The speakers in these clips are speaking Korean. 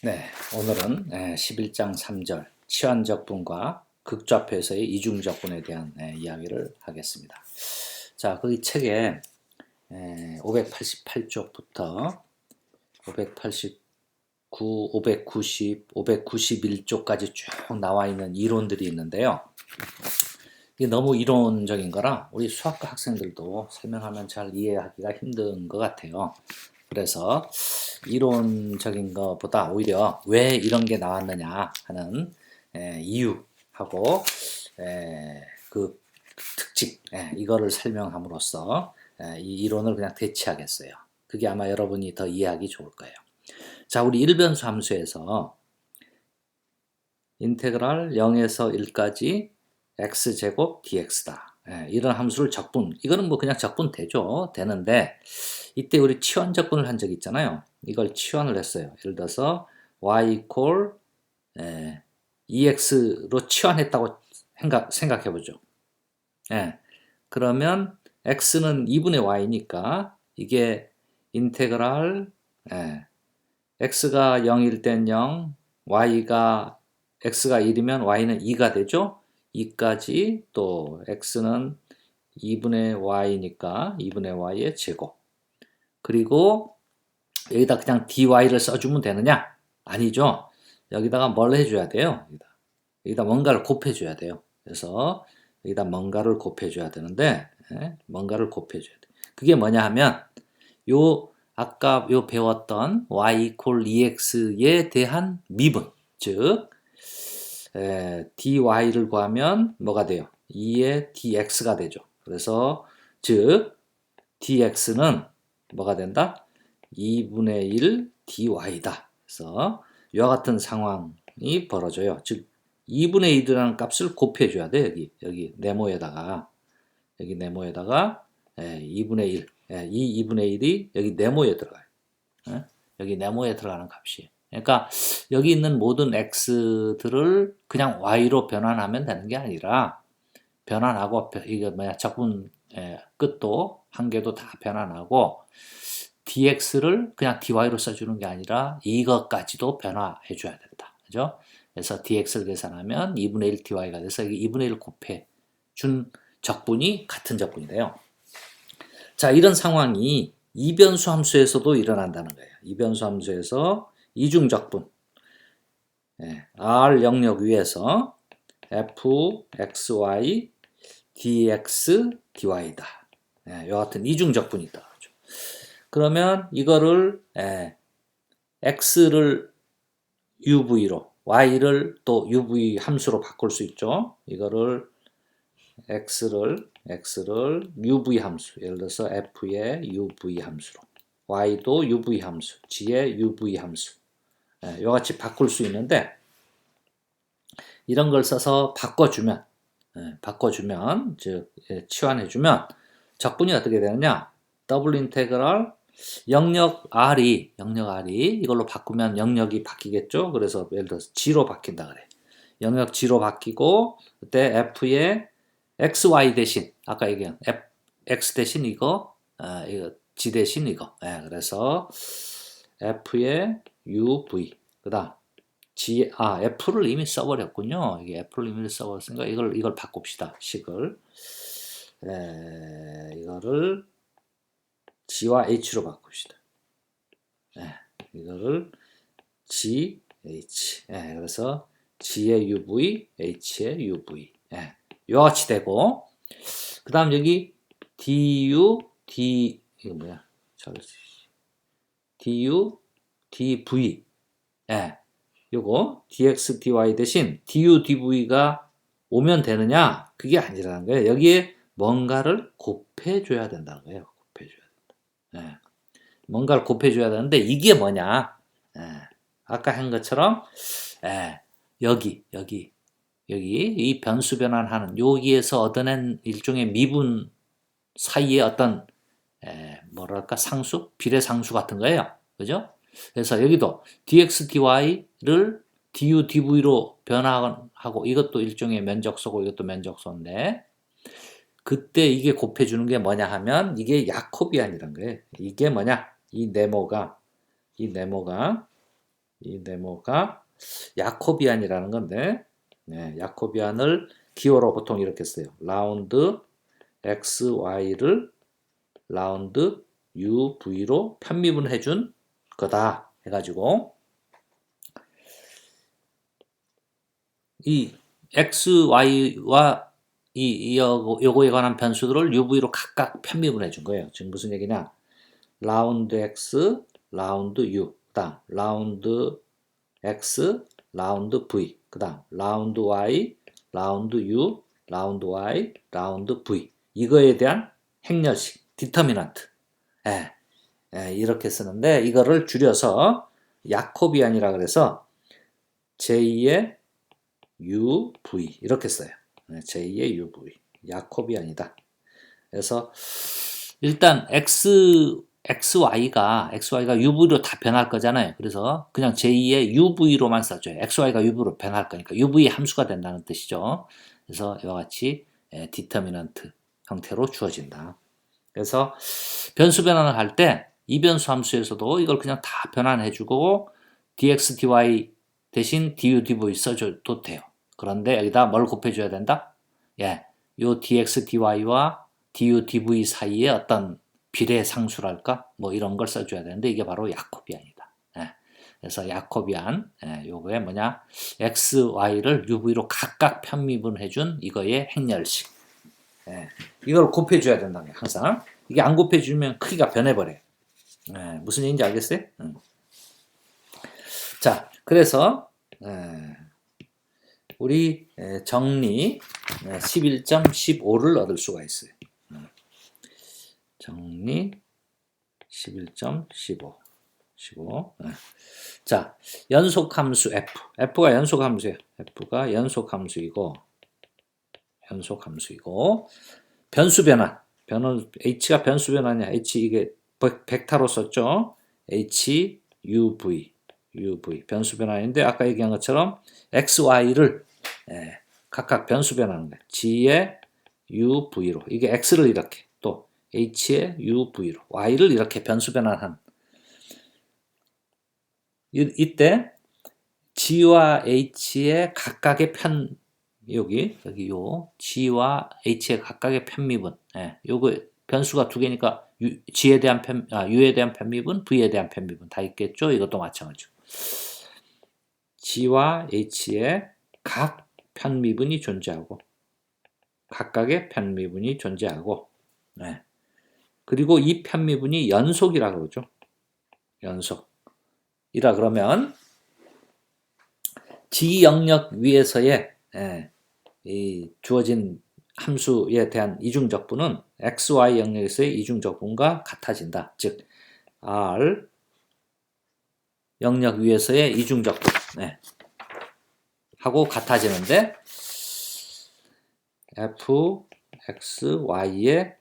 네, 오늘은 11장 3절 치환적분과 극좌표에서의 이중적분에 대한 이야기를 하겠습니다. 자, 그 책에 588쪽부터 589, 590, 591쪽까지 쭉 나와 있는 이론들이 있는데요. 이게 너무 이론적인 거라 우리 수학과 학생들도 설명하면 잘 이해하기가 힘든 것 같아요. 그래서 이론적인 것보다 오히려 왜 이런 게 나왔느냐 하는 이유하고 그 특징 이거를 설명함으로써 이 이론을 그냥 대체하겠어요. 그게 아마 여러분이 더 이해하기 좋을 거예요. 자, 우리 일변수 함수에서 인테그랄 0에서 1까지 x제곱 dx다. 이런 함수를 적분, 이거는 뭐 그냥 적분 되죠. 되는데 이때 우리 치환 적분을 한 적이 있잖아요. 이걸 치환을 했어요. 예를 들어서 y equal ex로 치환했다고 생각해 보죠. 그러면 x는 2분의 y니까 이게 인테그랄 x가 0일 땐 0, x가 1이면 y는 2가 되죠. 2까지 또 x는 2분의 y니까 2분의 y의 제곱. 그리고 여기다 그냥 dy를 써주면 되느냐? 아니죠. 여기다가 뭘 해줘야 돼요? 여기다 뭔가를 곱해줘야 돼요. 그래서 여기다 뭔가를 곱해줘야 되는데 뭔가를 곱해줘야 돼. 그게 뭐냐 하면 아까 배웠던 y equal ex에 대한 미분, 즉 dy를 구하면 뭐가 돼요? 2의 dx가 되죠. 그래서 즉 dx는 뭐가 된다? 2분의 1 dy다. 그래서 이와 같은 상황이 벌어져요. 즉 2분의 1이라는 값을 곱해줘야 돼. 여기 네모에다가 2분의 1 이 2분의 1이 여기 네모에 들어가요. 여기 네모에 들어가는 값이에요. 그러니까 여기 있는 모든 x들을 그냥 y로 변환하면 되는 게 아니라 변환하고 이거 적분 끝도 한계도 다 변환하고 dx를 그냥 dy로 써주는 게 아니라 이것까지도 변화해 줘야 된다. 그죠? 그래서 dx를 계산하면 2분의 1 dy가 돼서 2분의 1 곱해 준 적분이 같은 적분이래요. 자, 이런 상황이 이변수 함수에서도 일어난다는 거예요. 이변수 함수에서 이중적분 R 영역 위에서 fxy dx dy다. 이와 같은 이중적분이 있다. 그러면 이거를 x를 uv로 y를 또 uv 함수로 바꿀 수 있죠. 이거를 x를 uv 함수, 예를 들어서 f의 uv 함수로, y도 uv 함수, g의 uv 함수 이와 같이 바꿀 수 있는데 이런 걸 써서 바꿔주면 즉 치환해주면 적분이 어떻게 되느냐? 더블 인테그랄 영역 R이 이걸로 바꾸면 영역이 바뀌겠죠? 그래서 예를 들어서 G로 바뀐다 그래. 영역 G로 바뀌고 그때 F의 XY 대신 아까 얘기한 X 대신 이거 G 대신 이거. 그래서 F의 UV 그다음 F를 이미 써버렸군요. 이게 F를 이미 써버렸으니까 이걸 바꿉시다. 식을 이거를 G와 H로 바꿉시다. 이거를 G, H. 그래서 G의 UV, H의 UV. 이와 같이 되고, 그 다음 여기 DU, 이거 뭐야? DU, DV. 요거 DX, DY 대신 DU, DV가 오면 되느냐? 그게 아니라는 거예요. 여기에 뭔가를 곱해줘야 된다는 거예요. 뭔가를 곱해줘야 되는데 이게 뭐냐? 아까 한 것처럼 여기 이 변수 변환하는 여기에서 얻어낸 일종의 미분 사이에 어떤 뭐랄까 상수? 비례상수 같은 거예요. 그죠? 그래서 여기도 dx, dy를 du, dv로 변화하고 이것도 일종의 면적소고 이것도 면적소인데 그때 이게 곱해주는 게 뭐냐 하면 이게 야코비안이란 거예요. 이게 뭐냐? 이 네모가 이 네모가 야코비안이라는 건데, 네, 야코비안을 기호로 보통 이렇게 써요. 라운드 xy를 라운드 uv로 편미분 해준 거다 해가지고 이 xy와 요거에 관한 변수들을 uv로 각각 편미분 해준 거예요. 지금 무슨 얘기냐? 라운드 x, 라운드 u, 그다음 라운드 x, 라운드 v, 그다음 라운드 y, 라운드 u, 라운드 y, 라운드 v. 이거에 대한 행렬식, 디터미넌트. 예, 이렇게 쓰는데 이거를 줄여서 야코비안이라 그래서 j2의 uv 이렇게 써요. j2의 uv. 야코비안이다. 그래서 일단 xy가 uv로 다 변할 거잖아요. 그래서 그냥 j2의 uv로만 써줘요. xy가 uv로 변할 거니까 uv 함수가 된다는 뜻이죠. 그래서 이와 같이 디터미넌트 형태로 주어진다. 그래서 변수 변환을 할 때 이변수 함수에서도 이걸 그냥 다 변환해주고 dx, dy 대신 du, dv 써줘도 돼요. 그런데 여기다 뭘 곱해줘야 된다? 예, 요 dx, dy와 du, dv 사이에 어떤 비례상수랄까? 뭐 이런 걸 써줘야 되는데 이게 바로 야코비안이다. 예, 그래서 야코비안, 요거에 뭐냐? x, y를 uv로 각각 편미분해준 이거의 행렬식. 이걸 곱해줘야 된다는 거예요, 항상. 이게 안 곱해주면 크기가 변해버려요. 무슨 얘기인지 알겠어요? 자, 그래서 우리 정리 11.15를 얻을 수가 있어요. 정리 11.15. 자, 연속함수 f. f가 연속함수예요. f가 연속함수이고 변수 변환. h가 변수 변환이야. h 이게 벡터로 썼죠. huv 변수 변환인데 아까 얘기한 것처럼 xy를 각각 변수 변환하는 거예요. g의 uv로 이게 x를 이렇게 또 h의 uv로 y를 이렇게 변수 변환한 이때 g와 h의 각각의 여기 요 g와 h의 각각의 편미분 요거 변수가 두 개니까 g에 대한 u에 대한 편미분, v에 대한 편미분 다 있겠죠. 이것도 마찬가지고 g와 h의 각 편미분이 존재하고 각각의 편미분이 존재하고 그리고 이 편미분이 연속이라 그러죠. 연속이라 그러면 g 영역 위에서의 이 주어진 함수에 대한 이중적분은 xy 영역에서의 이중적분과 같아진다. 즉 r 영역 위에서의 이중적분 하고 같아지는데 f, x, y의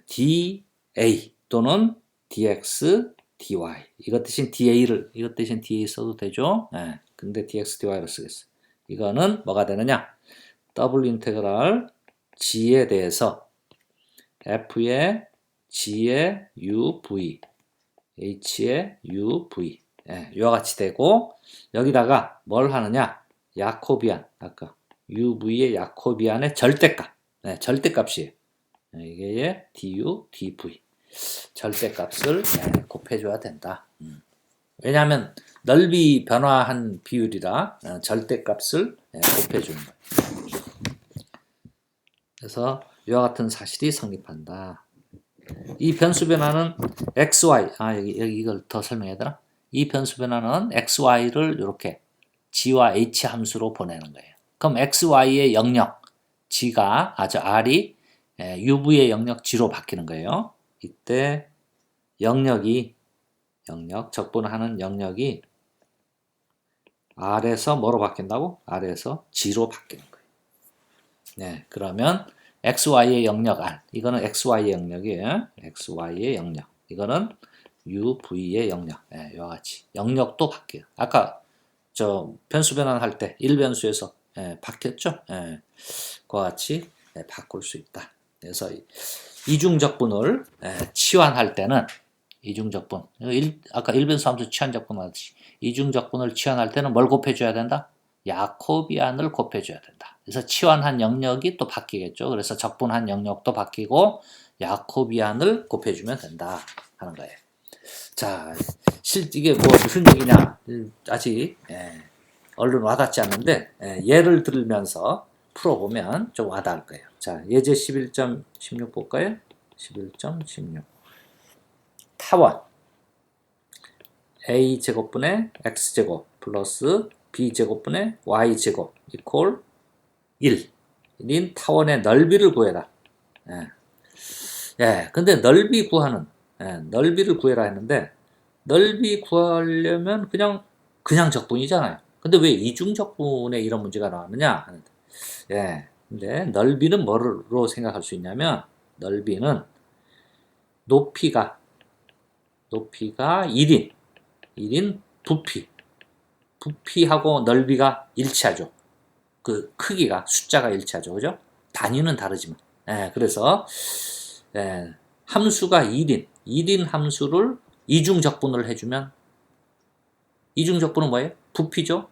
dA 또는 dx, dy 이것 대신 DA 써도 되죠. 근데 dx, dy를 쓰겠어요. 이거는 뭐가 되느냐? 더블 인테그랄 g에 대해서 f의 g의 uv, h의 uv 이와 같이 되고 여기다가 뭘 하느냐? 야코비안 아까 uv의 야코비안의 절대값 절대값이에요. 이게 du, dv 절대값을 곱해줘야 된다. 왜냐하면 넓이 변화한 비율이라 절대값을 곱해주는 거예요. 그래서 이와 같은 사실이 성립한다. 이 변수 변화는 xy 여기 이걸 더 설명해야 되나? 이 변수 변화는 xy를 이렇게 g와 h 함수로 보내는 거예요. 그럼 xy의 영역 g가 r이 uv의 영역 g로 바뀌는 거예요. 이때 적분하는 영역이 r에서 뭐로 바뀐다고? r에서 g로 바뀌는 거예요. 그러면 xy의 영역 r 이거는 xy의 영역이에요. xy의 영역 이거는 uv의 영역 이와 같이 영역도 바뀌어요. 아까 저 변수 변환할 때 1변수에서 바뀌었죠. 그와 같이 바꿀 수 있다. 그래서 이중적분을 치환할 때는 이중적분. 아까 일변수 함수 치환적분 하듯이 이중적분을 치환할 때는 뭘 곱해줘야 된다? 야코비안을 곱해줘야 된다. 그래서 치환한 영역이 또 바뀌겠죠. 그래서 적분한 영역도 바뀌고 야코비안을 곱해주면 된다 하는 거예요. 자, 이게 뭐 무슨 얘기냐? 아직 얼른 와닿지 않는데 예를 들면서 풀어보면 좀 와닿을 거예요. 자, 예제 11.16 볼까요? 11.16 타원 a제곱분의 x제곱 플러스 b제곱분의 y제곱 이퀄 1인 타원의 넓이를 구해라. 근데 넓이 구하는 넓이를 구해라 했는데 넓이 구하려면 그냥 적분이잖아요. 근데 왜 이중적분에 이런 문제가 나왔느냐? 근데 넓이는 뭐로 생각할 수 있냐면 넓이는 높이가 1인 부피하고 넓이가 일치하죠. 그 크기가 숫자가 일치하죠. 그죠? 단위는 다르지만. 그래서 함수가 1인 함수를 이중적분을 해주면 이중적분은 뭐예요? 부피죠.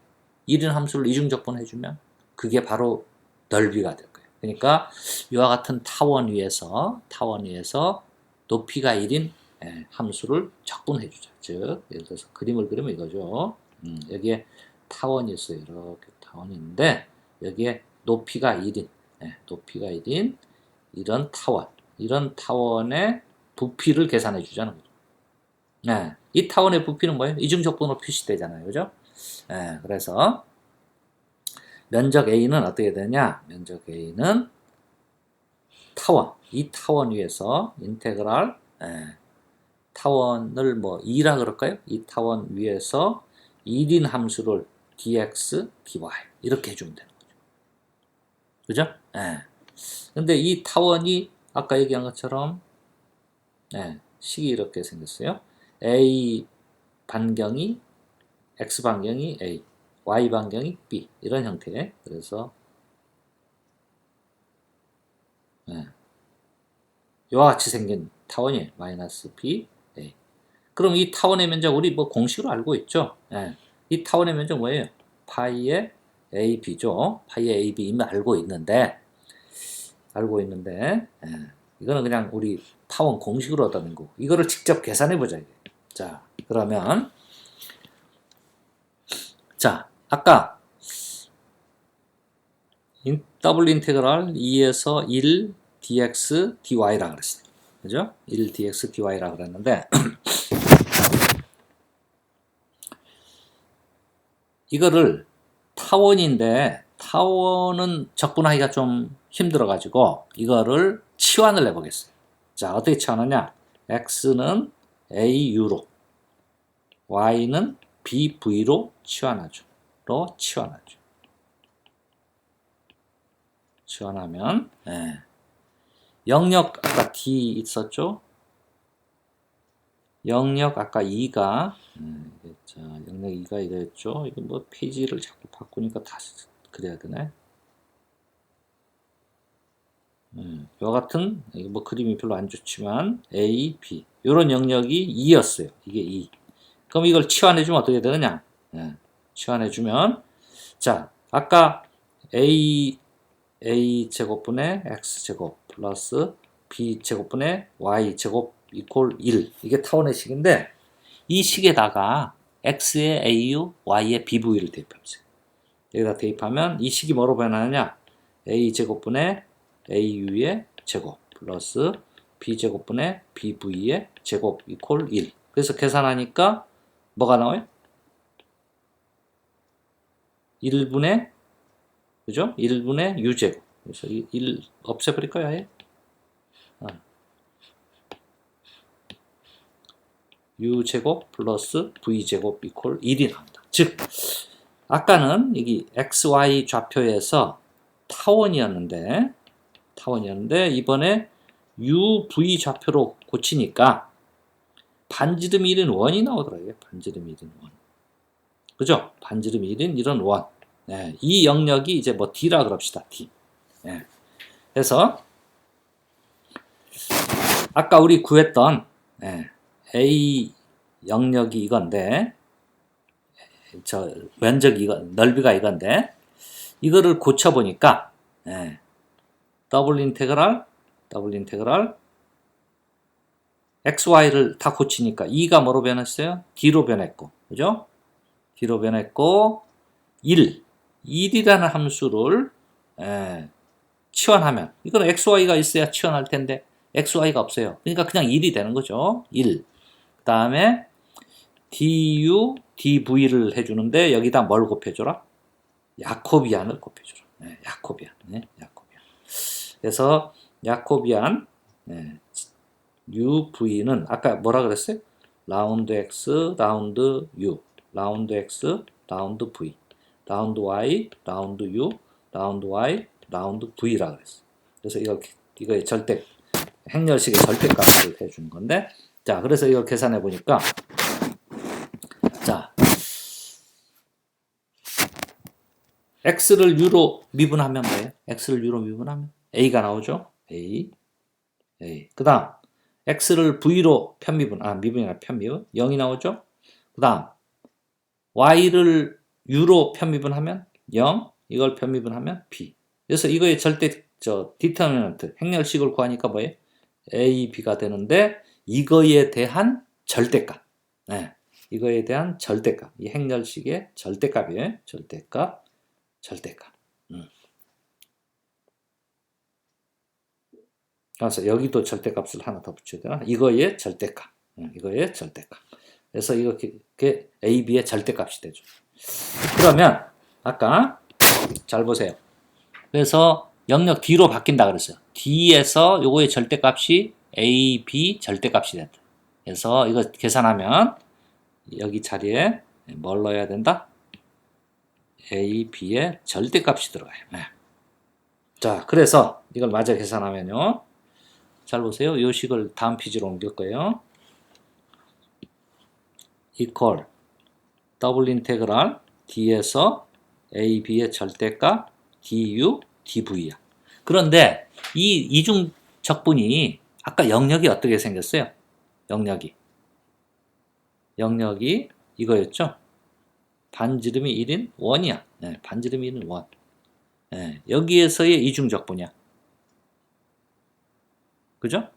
1인 함수를 이중적분 해주면 그게 바로 넓이가 될 거예요. 그러니까 이와 같은 타원 위에서 높이가 1인 함수를 적분해 주자. 즉 예를 들어서 그림을 그리면 이거죠. 여기에 타원이 있어요. 이렇게 타원이 있는데 여기에 높이가 1인 높이가 1인 이런 타원의 부피를 계산해 주자는 거죠. 이 타원의 부피는 뭐예요? 이중적분으로 표시되잖아요. 그죠? 그래서 면적 A는 어떻게 되냐? 면적 A는 이 타원 위에서 인테그랄 타원을 뭐 2라 그럴까요? 이 타원 위에서 1인 함수를 dx, dy 이렇게 해주면 되는 거죠. 그죠? 근데 이 타원이 아까 얘기한 것처럼 식이 이렇게 생겼어요. a 반경이 x 반경이 a, y 반경이 b 이런 형태. 그래서 이와 같이 생긴 타원이 마이너스 b a. 그럼 이 타원의 면적 우리 뭐 공식으로 알고 있죠. 이 타원의 면적 뭐예요? 파이의 ab죠. 파이의 ab 이미 알고 있는데 이거는 그냥 우리 타원 공식으로 얻어낸 거고 이거를 직접 계산해 보자. 자, 그러면 아까 더블 인테그랄 2에서 1 dx dy라 그랬어요. 그죠? 1 dx dy라 그랬는데 이거를 타원인데 타원은 적분하기가 좀 힘들어 가지고 이거를 치환을 해 보겠어요. 자, 어떻게 치환하냐? x는 au로 y는 bv로 치환하죠. 치환하면 영역 아까 d 있었죠? 영역 아까 2가 영역 2가 이랬죠? 이거 뭐 페이지를 자꾸 바꾸니까 다시 그래야 되네. 이와 같은 뭐 그림이 별로 안 좋지만 A, B 이런 영역이 2였어요. 이게 2. 그럼 이걸 치환해주면 어떻게 되느냐? 치환해주면 자 아까 A 제곱분의 X 제곱 플러스 B 제곱분의 Y 제곱 이퀄 1 이게 타원의 식인데 이 식에다가 X의 AU, Y의 BV를 대입해보세요. 여기다 대입하면 이 식이 뭐로 변하느냐? A 제곱분의 AU의 제곱 플러스 B제곱분의 BV의 제곱 이퀄 1. 그래서 계산하니까 뭐가 나와요? 1분의 그죠? 1분의 U제곱. 그래서 1 없애버릴까요? 아예? U제곱 플러스 V제곱 이퀄 1이 나옵니다. 즉 아까는 여기 XY 좌표에서 타원이었는데 이번에 UV 좌표로 고치니까 반지름 1인 원이 나오더라고요. 반지름 1인 원. 그죠? 반지름 1인 이런 원. 이 영역이 이제 뭐 D라 그럽시다. D. 그래서 아까 우리 구했던 A 영역이 이건데, 저 면적이 넓이가 이건데, 이거를 고쳐보니까, 더블 인테그랄 xy를 다 고치니까 2가 뭐로 변했어요? d로 변했고, 그죠? d로 변했고 1이라는 함수를 치환하면, 이거는 xy가 있어야 치환할 텐데 xy가 없어요. 그러니까 그냥 1이 되는 거죠. 1. 그 다음에 du, dv를 해주는데 여기다 뭘 곱해줘라? 야코비안을 곱해줘라. 야코비안. 그래서 야코비안 UV는 아까 뭐라 그랬어요? 라운드 X, 라운드 U, 라운드 X, 라운드 V, 라운드 Y, 라운드 U, 라운드 Y, 라운드 V라 그랬어. 그래서 이거의 절대, 행렬식의 절대값을 해주는 건데, 자, 그래서 이걸 계산해 보니까, 자, X를 U로 미분하면 뭐예요? X를 U로 미분하면 A가 나오죠? A. 그 다음, X를 V로 편미분, 미분이 아니라 편미분, 0이 나오죠? 그 다음, Y를 U로 편미분하면 0, 이걸 편미분하면 B. 그래서 이거의 절대, 디터미넌트, 행렬식을 구하니까 뭐예요? A, B가 되는데, 이거에 대한 절대값. 이거에 대한 절대값. 이 행렬식의 절대값이에요. 절대값. 그래서 여기도 절대값을 하나 더 붙여야 되나? 이거의 절대값. 이거의 절대값. 그래서 이렇게 A, B의 절대값이 되죠. 그러면 아까 잘 보세요. 그래서 영역 D로 바뀐다 그랬어요. D에서 요거의 절대값이 A, B 절대값이 된다. 그래서 이거 계산하면 여기 자리에 뭘 넣어야 된다? A, B의 절대값이 들어가요. 자, 그래서 이걸 마저 계산하면요. 잘 보세요. 이 식을 다음 페이지로 옮길 거예요. equal 더블 인테그랄 D에서 A, B의 절대값 du, dv야. 그런데 이 이중 적분이 아까 영역이 어떻게 생겼어요? 영역이 이거였죠? 반지름이 1인 원이야. 반지름이 1인 원. 여기에서의 이중 적분이야. 그죠?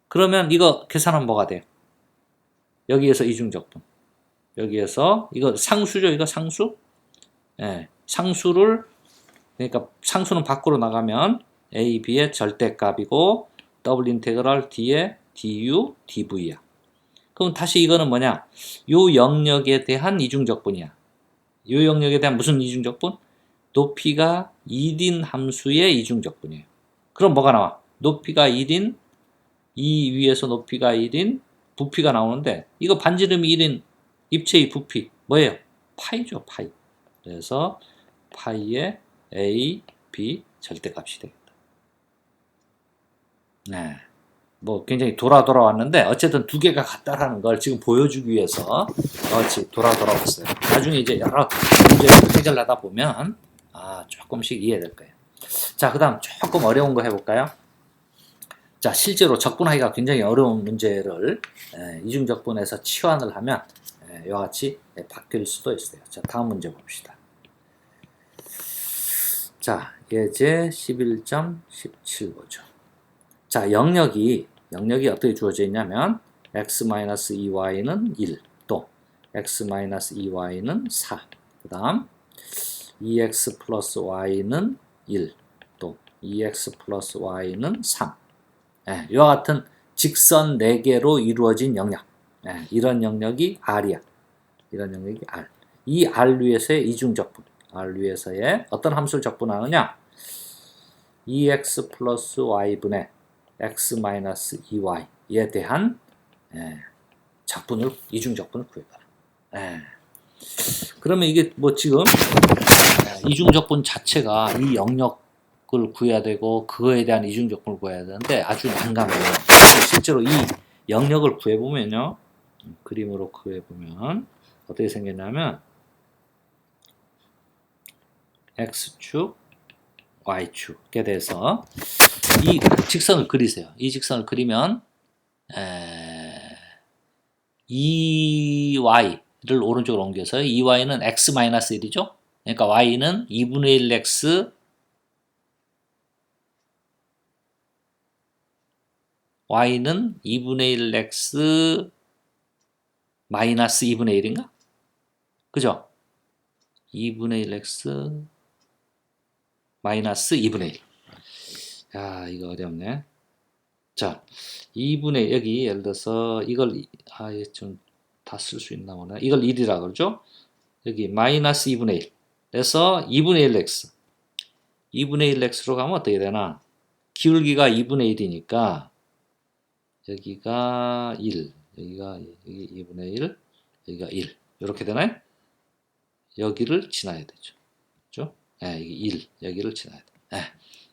그러면 이거 계산하면 뭐가 돼요? 여기에서 이중적분. 여기에서 이거 상수죠? 이거 상수? 상수를, 그러니까 상수는 밖으로 나가면 A, B의 절대값이고 더블 인테그랄 D의 du, dv야. 그럼 다시 이거는 뭐냐? 요 영역에 대한 이중적분이야. 요 영역에 대한 무슨 이중적분? 높이가 1인 함수의 이중적분이에요. 그럼 뭐가 나와? 높이가 1인, 이 위에서 높이가 1인, 부피가 나오는데, 이거 반지름이 1인 입체의 부피, 뭐예요? 파이죠, 파이. 그래서 파이의 A, B 절대값이 되겠다. 뭐 굉장히 돌아왔는데, 어쨌든 두 개가 같다라는 걸 지금 보여주기 위해서 돌아왔어요. 나중에 이제 여러 문제를 해결하다 보면, 조금씩 이해될 거예요. 자, 그 다음 조금 어려운 거 해볼까요? 자, 실제로 적분하기가 굉장히 어려운 문제를 이중적분에서 치환을 하면 이와 같이 바뀔 수도 있어요. 자, 다음 문제 봅시다. 자, 예제 11.17 보죠. 자, 영역이 어떻게 주어져 있냐면 x-2y는 1, 또 x-2y는 4, 그 다음 2x 플러스 y는 1, 또 2x 플러스 y는 3. 이와 같은 직선 4개로 이루어진 영역. 이런 영역이 R이야. 이런 영역이 R. 이 R 위에서의 이중적분. R 위에서의 어떤 함수를 적분하느냐? 2x 플러스 y분의 x 마이너스 2y에 대한 이중적분을 구해봐라. 그러면 이게 뭐 지금 이중적분 자체가 이 영역을 구해야 되고 그거에 대한 이중적분을 구해야 되는데 아주 난감해요. 실제로 이 영역을 구해보면요, 그림으로 구해보면 어떻게 생겼냐면 x축, y축에 대해서 이 직선을 그리세요. 이 직선을 그리면 2y를 오른쪽으로 옮겨서 2y는 x-1이죠. 그러니까 y는 2분의 1x y는 2분의 1x 마이너스 2분의 1인가? 그죠? 2분의 1x 마이너스 2분의 1. 야, 이거 어렵네. 자, 2분의 여기 예를 들어서 이걸 좀 다 쓸 수 있나 보네. 이걸 1이라 그러죠? 여기 마이너스 2분의 1. 그래서 2분의 1x. 2분의 1x로 가면 어떻게 되나? 기울기가 2분의 1이니까 여기가 1, 여기가 여기 2분의 1, 여기가 1. 이렇게 되나요? 여기를 지나야 되죠. 그죠? 네, 여기 1, 여기를 지나야 돼. 네,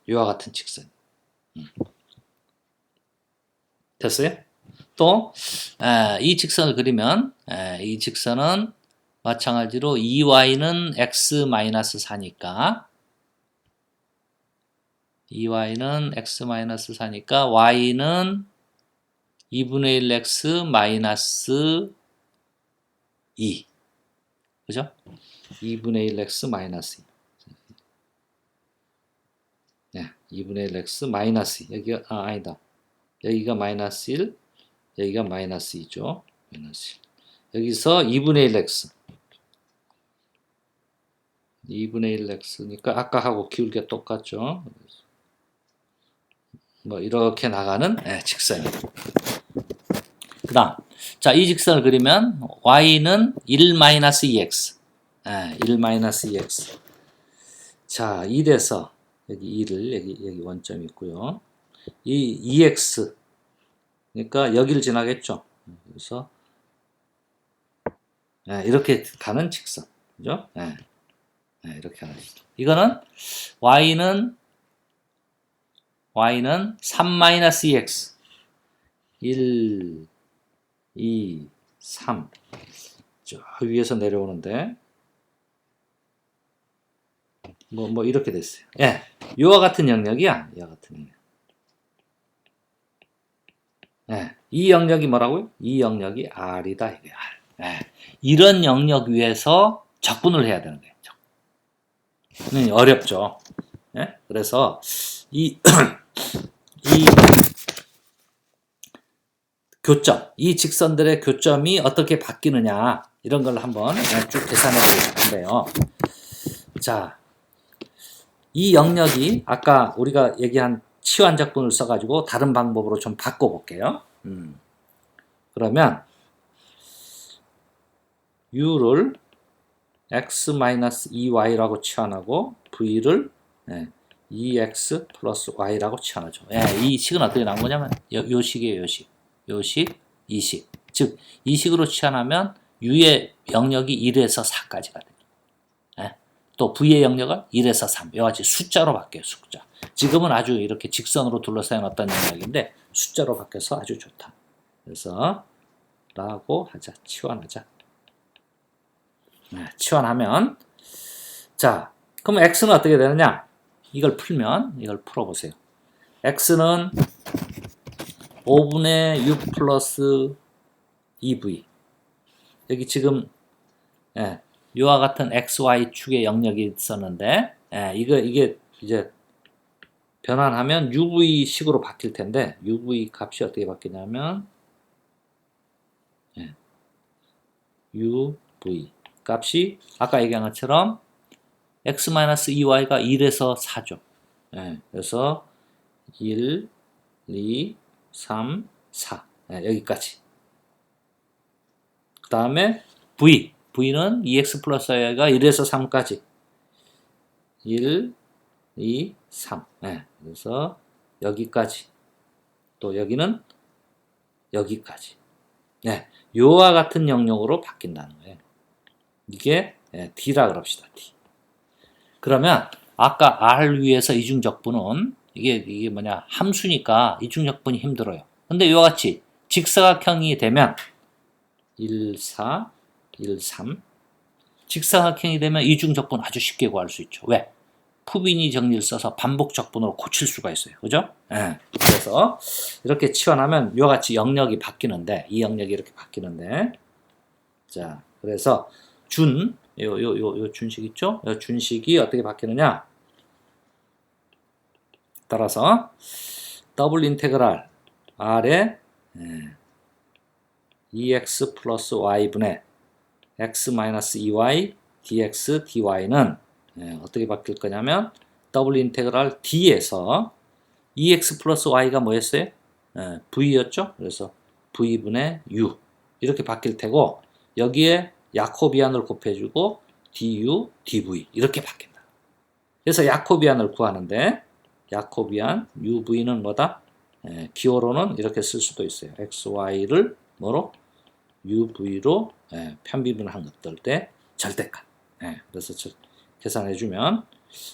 이와 같은 직선. 됐어요? 또 이 직선을 그리면 이 직선은 마찬가지로 2y는 x-4니까 2y는 x-4니까 y는 2분의 1x 마이너스 2. 그죠? 2분의 1x 마이너스 2. 네, 2분의 1x 마이너스 2. 여기가, 아니다. 여기가 마이너스 1, 여기가 마이너스 2죠. 마이너스 1. 여기서 2분의 1x. 2분의 1x니까 아까하고 기울기가 똑같죠. 뭐 이렇게 나가는 직선이에요. 그 다음, 자, 이 직선을 그리면 y는 1-2x. 1-2x. 자, 1에서 여기 2를 여기 원점이 있고요. 이 2x 그러니까 여기를 지나겠죠. 그래서 이렇게 가는 직선. 그죠? 이렇게 가는 직선. 이거는 y는 3-2x. 1, 2, 3. 저 위에서 내려오는데 뭐 이렇게 됐어요. 이와 같은 영역이야. 이와 같은 영역. 이 영역이 뭐라고요? 이 영역이 R이다. 이게 R. 이런 영역 위에서 적분을 해야 되는 거예요. 어렵죠. 그래서 이 교점, 이 직선들의 교점이 어떻게 바뀌느냐 이런 걸 한번 쭉 계산해 볼 건데요. 자, 이 영역이 아까 우리가 얘기한 치환적분을 써가지고 다른 방법으로 좀 바꿔볼게요. 그러면 u를 x-2y라고 치환하고 v를 2x 플러스 y라고 치환하죠. 이 식은 어떻게 나온 거냐면 요 식이에요. 요 식, 이 식. 즉, 이 식으로 치환하면 u의 영역이 1에서 4까지가 돼요. 또 v의 영역은 1에서 3. 이와 같이 숫자로 바뀌어요. 숫자. 지금은 아주 이렇게 직선으로 둘러싸인 어떤 영역인데 숫자로 바뀌어서 아주 좋다. 그래서 라고 하자. 치환하자. 치환하면 자, 그럼 x는 어떻게 되느냐? 이걸 풀어보세요. x는 5분의 6 플러스 2v. 여기 지금 이와 같은 xy축의 영역이 있었는데 이게 이제 변환하면 uv식으로 바뀔 텐데 uv 값이 어떻게 바뀌냐면 uv 값이 아까 얘기한 것처럼 x-2y가 1에서 4죠. 그래서 1, 2, 3, 4 여기까지. 그 다음에 v는 2x 플러스 y가 1에서 3까지 1, 2, 3 그래서 여기까지 또 여기는 여기까지 요와 같은 영역으로 바뀐다는 거예요. 이게 D라 그럽시다. D. 그러면 아까 R 위에서 이중적분은 이게 뭐냐 함수니까 이중적분이 힘들어요. 근데 이와 같이 직사각형이 되면 1, 4, 1, 3 직사각형이 되면 이중적분 아주 쉽게 구할 수 있죠. 왜? 푸비니 정리를 써서 반복 적분으로 고칠 수가 있어요. 그죠? 예. 그래서 이렇게 치환하면 이와 같이 영역이 바뀌는데, 이 영역이 이렇게 바뀌는데, 자, 그래서 요 준식 있죠? 요 준식이 어떻게 바뀌느냐? 따라서 더블 인테그랄 R에 EX 플러스 Y분의 X 마이너스 EY dx dy는 어떻게 바뀔 거냐면 더블 인테그랄 D에서 EX 플러스 Y가 뭐였어요? V였죠? 그래서 V분의 U 이렇게 바뀔 테고 여기에 야코비안을 곱해주고 du, dv 이렇게 바뀐다. 그래서 야코비안을 구하는데 야코비안 UV는 뭐다? 기호로는 이렇게 쓸 수도 있어요. XY를 뭐로? UV로 편비분한 것들 때 절대값. 그래서 계산해주면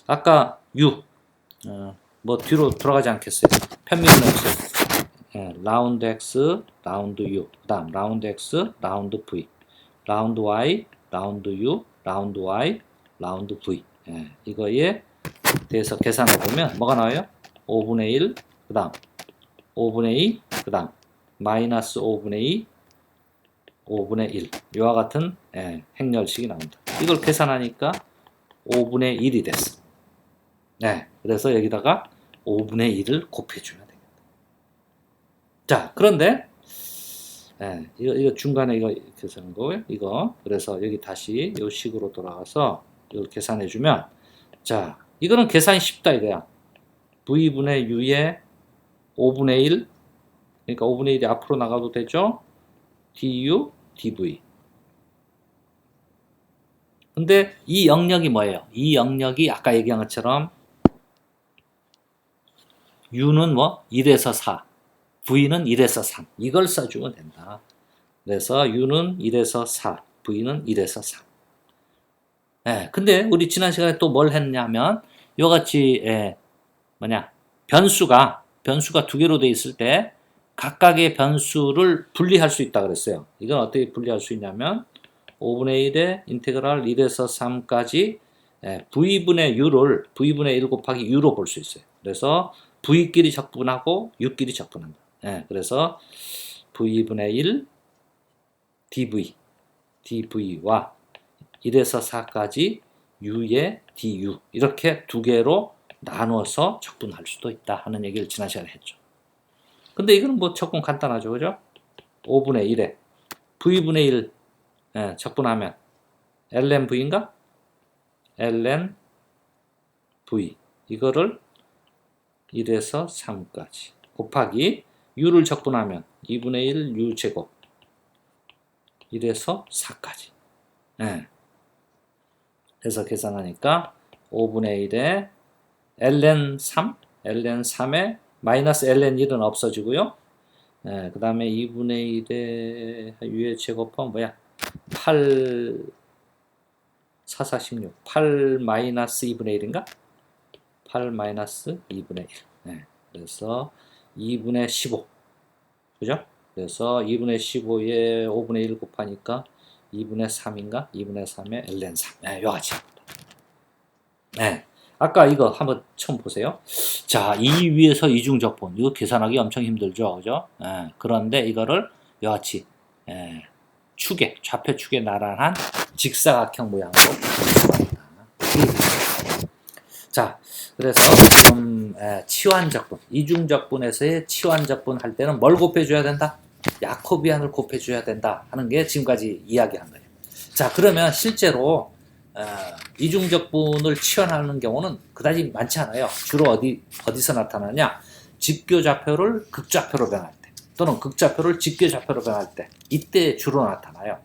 아까 U 뭐 뒤로 들어가지 않겠어요. 편비분 X 라운드 X, 라운드 U 그 다음 라운드 X, 라운드 V 라운드 Y, 라운드 U, 라운드 Y, 라운드 V 이거에 대해서 계산해보면 뭐가 나와요? 5분의 1, 그 다음 5분의 2, 그 다음 마이너스 5분의 2, 5분의 1 이와 같은 행렬식이 나온다. 이걸 계산하니까 5분의 1이 됐어. 그래서 여기다가 5분의 1을 곱해주면 되겠다. 자, 그런데 이거 중간에 이거 계산한 거고요. 이거 그래서 여기 다시 이 식으로 돌아가서 이걸 계산해주면 자, 이거는 계산이 쉽다 이거야. V분의 U에 5분의 1 그러니까 5분의 1이 앞으로 나가도 되죠. du, dv 근데 이 영역이 뭐예요? 이 영역이 아까 얘기한 것처럼 u는 뭐 1에서 4 v는 1에서 3 이걸 써주면 된다. 그래서 u는 1에서 4 v는 1에서 3 근데 우리 지난 시간에 또 뭘 했냐면 이같이 변수가 두 개로 돼 있을 때 각각의 변수를 분리할 수 있다 그랬어요. 이건 어떻게 분리할 수 있냐면 5분의 1의 인테그랄 1에서 3까지 V분의 U를 V분의 1 곱하기 U로 볼 수 있어요. 그래서 V끼리 적분하고 U끼리 적분한다. 그래서 V분의 1 dV와 1에서 4까지 U의 du 이렇게 두 개로 나눠서 적분할 수도 있다 하는 얘기를 지난 시간에 했죠. 근데 이거는 뭐 적분 간단하죠. 그죠? 5분의 1에 V분의 1 적분하면 ln V인가? ln V 이거를 1에서 3까지 곱하기 U를 적분하면 2분의 1 U 제곱 1에서 4까지 해서 계산하니까 5분의 1에 ln 3에 마이너스 ln 1은 없어지고요. 그 다음에 2분의 1에 U의 제곱은 뭐야? 8, 4, 4, 16. 8 마이너스 2분의 1인가? 8 마이너스 2분의 1. 그래서 2분의 15. 그죠? 그래서 2분의 15에 5분의 1 곱하니까 2분의 3인가? 2분의 3에 ln 3. 요같이. 아까 이거 한번 처음 보세요. 자, 이 위에서 이중적분. 이거 계산하기 엄청 힘들죠. 그죠? 그런데 이거를 요같이 축에, 좌표 축에 나란한 직사각형 모양으로 자, 그래서 지금 치환적분, 이중적분에서의 치환적분 할 때는 뭘 곱해줘야 된다? 야코비안을 곱해줘야 된다 하는 게 지금까지 이야기한 거예요. 자, 그러면 실제로 이중적분을 치환하는 경우는 그다지 많지 않아요. 주로 어디서 나타나냐? 직교좌표를 극좌표로 변할 때 또는 극좌표를 직교좌표로 변할 때 이때 주로 나타나요.